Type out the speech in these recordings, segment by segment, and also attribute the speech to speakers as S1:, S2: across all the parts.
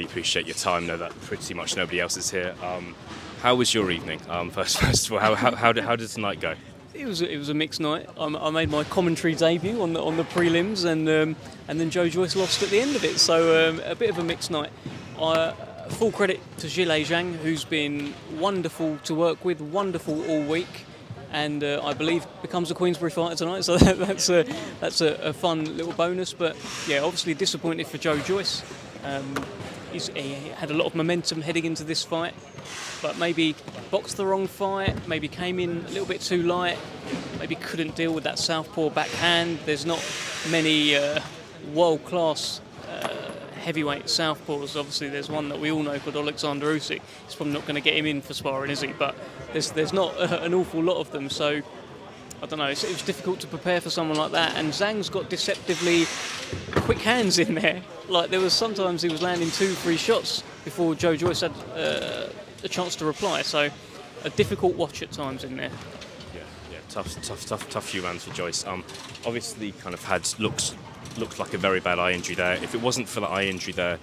S1: appreciate your time. Know that pretty much nobody else is here. How was your evening? First of all, how did tonight go?
S2: It was a mixed night. I made my commentary debut on the prelims, and then Joyce lost at the end of it. So a bit of a mixed night. Full credit to Zhilei Zhang, who's been wonderful to work with, wonderful all week, and I believe becomes a Queensberry fighter tonight. So that's a fun little bonus. But yeah, obviously disappointed for Joyce. He had a lot of momentum heading into this fight, but maybe boxed the wrong fight, maybe came in a little bit too light, maybe couldn't deal with that southpaw backhand. There's not many world-class heavyweight southpaws. Obviously there's one that we all know called Alexander Usyk. He's probably not going to get him in for sparring, is he? But there's not an awful lot of them, so I don't know, it was difficult to prepare for someone like that, and Zhang's got deceptively quick hands in there. Like, there was sometimes he was landing 2-3 shots before Joyce had a chance to reply, so a difficult watch at times in there.
S1: Yeah, tough few rounds for Joyce. Obviously kind of looked like a very bad eye injury there. If it wasn't for the eye injury there,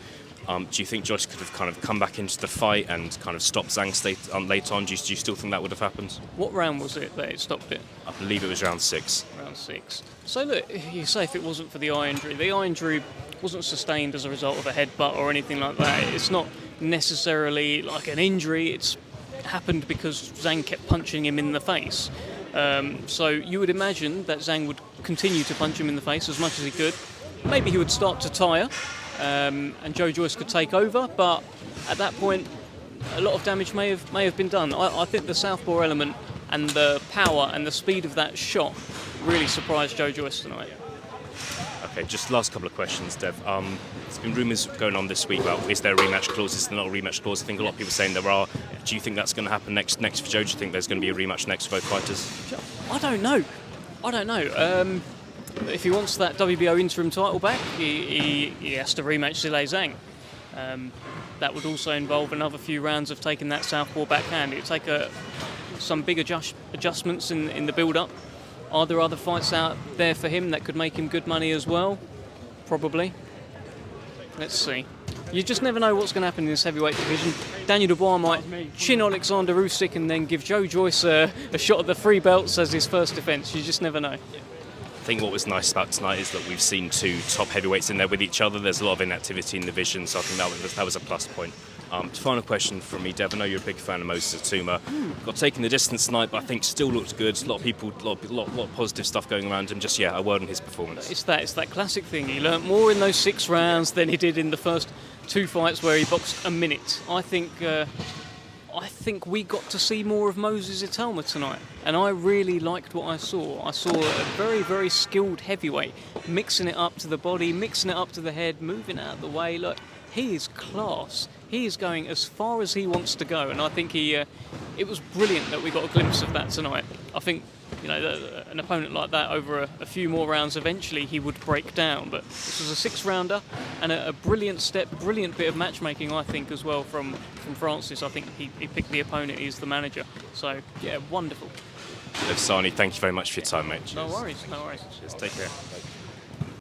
S1: do you think Joyce could have kind of come back into the fight and kind of stopped Zhang late on? Do you still think that would have happened?
S2: What round was it that it stopped it?
S1: I believe it was round 6.
S2: Round 6. So look, you say if it wasn't for the eye injury wasn't sustained as a result of a headbutt or anything like that. It's not necessarily like an injury. It's happened because Zhang kept punching him in the face. So you would imagine that Zhang would continue to punch him in the face as much as he could. Maybe he would start to tire. And Joyce could take over, but at that point a lot of damage may have been done. I think the southpaw element and the power and the speed of that shot really surprised Joyce tonight.
S1: Okay, just last couple of questions, Dev. There's been rumours going on this week about is there a rematch clause, is there not a rematch clause? I think a lot of people are saying there are. Do you think that's going to happen next for Joe? Do you think there's going to be a rematch next for both fighters?
S2: I don't know. If he wants that WBO interim title back, he has to rematch Zhilei Zhang. That would also involve another few rounds of taking that southpaw backhand. It would take some big adjustments in the build-up. Are there other fights out there for him that could make him good money as well? Probably. Let's see. You just never know what's going to happen in this heavyweight division. Daniel Dubois might chin Alexander Usyk and then give Joyce a shot at the 3 belts as his first defence. You just never know.
S1: I think what was nice about tonight is that we've seen 2 top heavyweights in there with each other. There's a lot of inactivity in the division, so I think that was a plus point. Final question from me, Dev. I know you're a big fan of Moses Atuma. Got taken the distance tonight, but I think still looked good. A lot of positive stuff going around him. Just a word on his performance.
S2: It's that classic thing. He learnt more in those 6 rounds than he did in the first 2 fights where he boxed a minute. I think we got to see more of Moses Atuma tonight, and I really liked what I saw. I saw a very, very skilled heavyweight, mixing it up to the body, mixing it up to the head, moving out of the way. Look, he is class. He is going as far as he wants to go, and I think it was brilliant that we got a glimpse of that tonight. I think an opponent like that over a few more rounds, eventually he would break down. But this was a 6-rounder and a brilliant brilliant bit of matchmaking, I think, as well from Francis. I think he picked the opponent. He's the manager. So yeah, wonderful.
S1: Sahni, thank you very much for your time, mate.
S2: No worries.
S1: Cheers. Take care. Bye.